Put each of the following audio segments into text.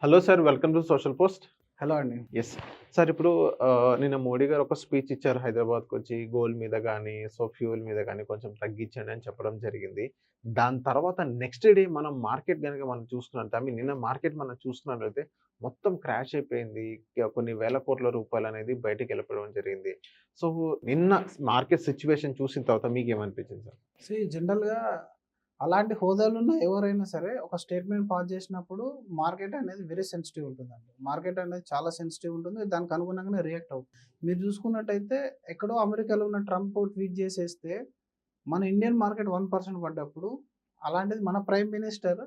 Hello sir, welcome to social post. Hello అండి. Yes. Sir ఇప్పుడు నిన్న మోడీ గారు ఒక స్పీచ్ ఇచ్చారు హైదరాబాద్‌కొచ్చి గోల్డ్ మీద గానీ, ఫ్యూయల్ మీద గానీ కొంచెం తగ్గించండి అని చెప్పడం జరిగింది. దాని తర్వాత నెక్స్ట్ డే మనం మార్కెట్ గనక మనం చూసుకున్నట్టు నిన్న మార్కెట్ మనం చూసుకున్నట్లయితే మొత్తం క్రాష్ అయిపోయింది. కొన్ని వేల కోట్ల రూపాయలనేది బయటికెళ్ళిపోవడం జరిగింది. సో, నిన్న మార్కెట్ సిట్యుయేషన్ చూసిన తర్వాత మీకేమనిపించింది సార్? జనరల్‌గా అలాంటి హోదాలున్న ఎవరైనా సరే ఒక స్టేట్మెంట్ పాస్ చేసినప్పుడు మార్కెట్ అనేది వెరీ సెన్సిటివ్ ఉంటుందండి. మార్కెట్ అనేది చాలా సెన్సిటివ్ ఉంటుంది. దానికి అనుగుణంగానే రియాక్ట్ అవుతుంది. మీరు చూసుకున్నట్టయితే ఎక్కడో అమెరికాలో ఉన్న ట్రంప్ ట్వీట్ చేసేస్తే మన ఇండియన్ మార్కెట్ 1% పడ్డప్పుడు, అలాంటిది మన ప్రైమ్ మినిస్టర్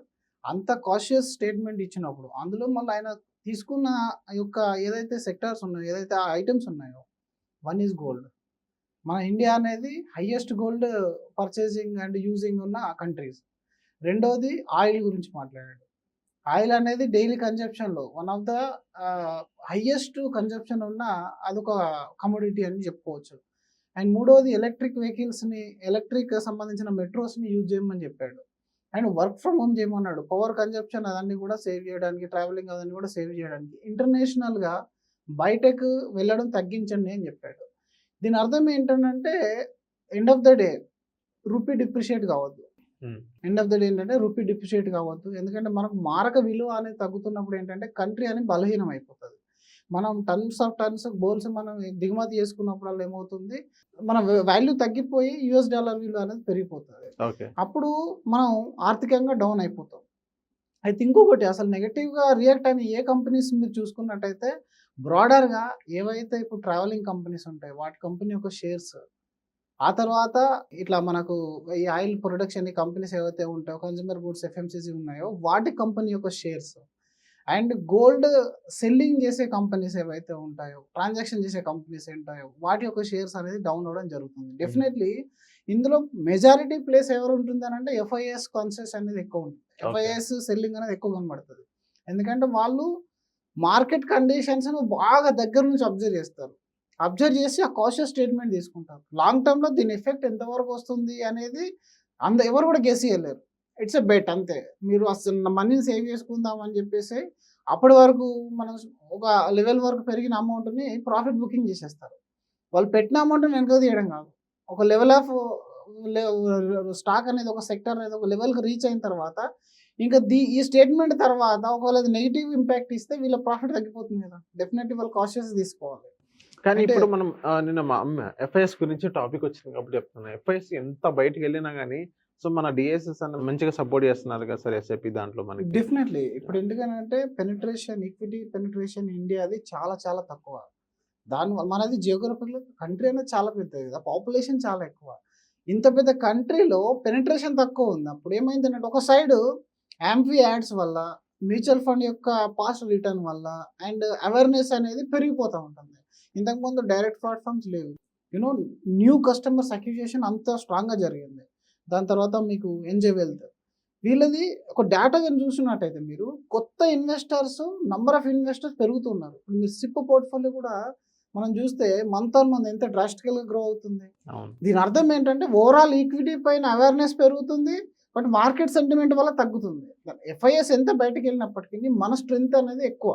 అంత కాషియస్ స్టేట్మెంట్ ఇచ్చినప్పుడు, అందులో మళ్ళీ ఆయన తీసుకున్న యొక్క ఏదైతే సెక్టార్స్ ఉన్నాయో, ఏదైతే ఐటమ్స్ ఉన్నాయో, వన్ ఈజ్ గోల్డ్. మన ఇండియా అనేది highest gold purchasing and using ఉన్న కంట్రీస్. రెండోది ఆయిల్ గురించి మాట్లాడాడు. ఆయిల్ అనేది డైలీ కన్జంప్షన్‌లో one of the highest consumption ఉన్న అదొక కమోడిటీ అని చెప్పుకోవచ్చు. అండ్ మూడోది ఎలక్ట్రిక్ సంబంధించిన మెట్రోస్‌ని యూజ్ చేయమని చెప్పాడు. అండ్ వర్క్ ఫ్రమ్ హోమ్ చేయమన్నాడు. పవర్ కన్జంప్షన్ అదన్నీ కూడా సేవ్ చేయడానికి, ట్రావెలింగ్ అదన్నీ కూడా సేవ్ చేయడానికి, ఇంటర్నేషనల్‌గా బయటకు వెళ్ళడం తగ్గించండి అని చెప్పాడు. దీని అర్థం ఏంటంటే end of the day rupee depreciate కావద్దు. ఎండ్ ఆఫ్ ద డే ఏంటంటే రూపీ డిప్రిషియేట్ కావద్దు. ఎందుకంటే మనకు మారక విలువ అనేది తగ్గుతున్నప్పుడు ఏంటంటే కంట్రీ అని బలహీనం అయిపోతుంది. మనం టన్స్ బోల్స్ మనం దిగుమతి చేసుకున్నప్పుడల్లా ఏమవుతుంది, మన వాల్యూ తగ్గిపోయి యూఎస్ డాలర్ విలువ అనేది పెరిగిపోతుంది. అప్పుడు మనం ఆర్థికంగా డౌన్ అయిపోతాం. అయితే ఇంకొకటి అసలు నెగటివ్గా రియాక్ట్ అయిన ఏ కంపెనీస్ మీరు చూసుకున్నట్టయితే బ్రాడర్‌గా ఏవైతే ఇప్పుడు ట్రావెలింగ్ కంపెనీస్ ఉంటాయో వాటి కంపెనీ యొక్క షేర్స్, ఆ తర్వాత ఇట్లా మనకు ఈ ఆయిల్ ప్రొడక్షన్ కంపెనీస్ ఏవైతే ఉంటాయో, కన్స్యూమర్ గూడ్స్ ఎఫ్ఎంసీజీ ఉన్నాయో వాటి కంపెనీ యొక్క షేర్స్, అండ్ గోల్డ్ సెల్లింగ్ చేసే కంపెనీస్ ఏవైతే ఉంటాయో, ట్రాన్సాక్షన్ చేసే కంపెనీస్ ఉంటాయో వాటి యొక్క షేర్స్ అనేది డౌన్ అవ్వడం జరుగుతుంది. డెఫినెట్లీ ఇందులో మెజారిటీ ప్లేస్ ఎవరు ఉంటుంది అని అంటే ఎఫ్ఐఎస్ కాన్సెస్ అనేది ఎక్కువ ఉంటుంది. ఎఫ్ఐఎస్ సెల్లింగ్ అనేది ఎక్కువ కనబడుతుంది. ఎందుకంటే వాళ్ళు మార్కెట్ కండిషన్స్‌ను బాగా దగ్గర నుంచి అబ్జర్వ్ చేస్తారు. అబ్జర్వ్ చేసి ఆ కాషియస్ స్టేట్మెంట్ తీసుకుంటారు. లాంగ్ టర్మ్‌లో దీని ఎఫెక్ట్ ఎంతవరకు వస్తుంది అనేది ఎవరు కూడా గెస్ చేయలేరు. ఇట్స్ ఎ బెట్ అంతే. మీరు అసలు మనీని సేవ్ చేసుకుందాం అని చెప్పేసి అప్పటి వరకు మనం ఒక లెవెల్ వరకు పెరిగిన అమౌంట్‌ని ప్రాఫిట్ బుకింగ్ చేసేస్తారు. వాళ్ళు పెట్టిన అమౌంట్‌ని వెనక్కి తీయడం కాదు. ఒక లెవెల్ ఆఫ్ స్టాక్ అనేది, ఒక సెక్టర్ అనేది ఒక లెవెల్‌కి రీచ్ అయిన తర్వాత ఇంకా ఈ స్టేట్మెంట్ తర్వాత ఒకవేళ అది నెగెటివ్ ఇంపాక్ట్ ఇస్తే వీళ్ళ ప్రాఫిట్ తగ్గిపోతుంది కదా. డెఫినెట్లీ వాళ్ళు కాషియస్ తీసుకోవాలి. కానీ ఇప్పుడు మనం నిన్న ఎఫ్ఐఎస్ గురించి టాపిక్ వచ్చింది కాబట్టి చెప్తున్నా. ఎఫ్ఐఎస్ ఎంత బయటికి వెళ్ళినా గానీ మన డిఎస్ఎస్ అన్న మంచిగా సపోర్ట్ చేస్తున్నారు కదా సార్ ఎస్ఐపి దాంట్లో మనకి. డెఫినెట్లీ ఇప్పుడు ఎందుకనంటే ఈక్విటీ పెనిట్రేషన్ ఇండియాది చాలా చాలా తక్కువ. దానివల్ల మనది జియోగ్రఫికల్ కంట్రీ అనేది చాలా పెద్దది కదా, పాపులేషన్ చాలా ఎక్కువ. ఇంత పెద్ద కంట్రీలో పెనిట్రేషన్ తక్కువ ఉంది. అప్పుడు ఏమైందంటే ఒక సైడ్ యాంఫీ యాడ్స్ వల్ల, మ్యూచువల్ ఫండ్ యొక్క పాస్ట్ రిటర్న్ వల్ల అండ్ అవేర్నెస్ అనేది పెరిగిపోతూ ఉంటుంది. ఇంతకుముందు డైరెక్ట్ ప్లాట్ఫామ్స్ లేవు. న్యూ కస్టమర్స్ అక్విజిషన్ అంత స్ట్రాంగ్గా జరిగింది. దాని తర్వాత మీకు ఎన్జే వెల్త్ వీళ్ళది ఒక డేటా కానీ చూసినట్టయితే మీరు కొత్త ఇన్వెస్టర్స్, నంబర్ ఆఫ్ ఇన్వెస్టర్స్ పెరుగుతున్నారు. ఇప్పుడు మీరు సిప్ పోర్ట్ఫోలియో కూడా మనం చూస్తే మంత్ ఆన్ మంత్ ఎంత డ్రాస్టికల్గా గ్రో అవుతుంది. దీని అర్థం ఏంటంటే ఓవరాల్ ఈక్విటీ పైన అవేర్నెస్ పెరుగుతుంది, బట్ మార్కెట్ సెంటిమెంట్ వల్ల తగ్గుతుంది. ఎఫ్ఐఎస్ ఎంత బయటకు వెళ్ళినప్పటికీ మన స్ట్రెంత్ అనేది ఎక్కువ.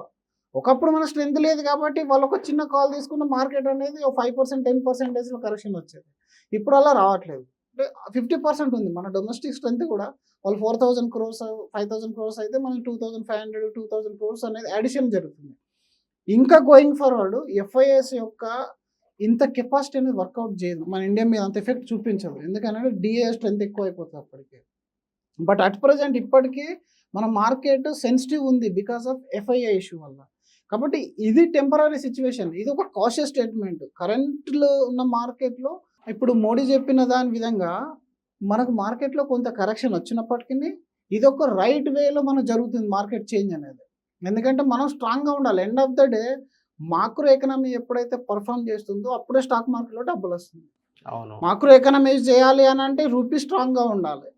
ఒకప్పుడు మన స్ట్రెంత్ లేదు కాబట్టి వాళ్ళు ఒక చిన్న కాల్ తీసుకున్న మార్కెట్ అనేది 5%, 10% కరెక్షన్ వచ్చేది. ఇప్పుడు అలా రావట్లేదు. అంటే 50% ఉంది మన డొమెస్టిక్ స్ట్రెంత్ కూడా. వాళ్ళు 4,000 crores 5,000 crores అయితే మనం 2,500 2,000 crores అనేది అడిషన్ జరుగుతుంది. ఇంకా గోయింగ్ ఫార్వర్డ్ ఎఫ్ఐఎస్ యొక్క ఇంత కెపాసిటీ అనేది వర్కౌట్ చేయదు, మన ఇండియా మీద అంత ఎఫెక్ట్ చూపించదు. ఎందుకంటే డిఏ స్ట్రెంత్ ఎక్కువ అయిపోతుంది అప్పటికే. బట్ అట్ ప్రజెంట్ ఇప్పటికీ మన మార్కెట్ సెన్సిటివ్ ఉంది బికాస్ ఆఫ్ ఎఫ్ఐఐ ఇష్యూ వల్ల. కాబట్టి ఇది టెంపరీ సిచ్యువేషన్, ఇది ఒక కాషియస్ స్టేట్మెంట్. కరెంట్లో ఉన్న మార్కెట్లో ఇప్పుడు మోడీ చెప్పిన దాని విధంగా మనకు మార్కెట్లో కొంత కరెక్షన్ వచ్చినప్పటికీ ఇది ఒక రైట్ వేలో మనకు జరుగుతుంది మార్కెట్ చేంజ్ అనేది. ఎందుకంటే మనం స్ట్రాంగ్గా ఉండాలి. End of the day macro economy ఎప్పుడైతే పర్ఫామ్ చేస్తుందో అప్పుడే స్టాక్ మార్కెట్లో డబ్బులు వస్తుంది. మాక్రో ఎకనామీ చేయాలి అని అంటే రూపీ స్ట్రాంగ్గా ఉండాలి,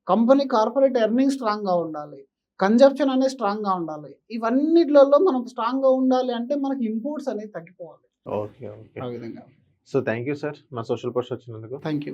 కంపెనీ కార్పొరేట్ ఎర్నింగ్ స్ట్రాంగ్గా ఉండాలి, కన్జంప్షన్ అనేది స్ట్రాంగ్గా ఉండాలి. ఇవన్నిట్లలో మనం స్ట్రాంగ్గా ఉండాలి అంటే మనకి ఇంపోర్ట్స్ అనేది తగ్గిపోవాలి. ఓకే. ఆ విధంగా. సో థ్యాంక్ యూ సార్ మా సోషల్ పోస్ట్ వచ్చినందుకు. Thank you.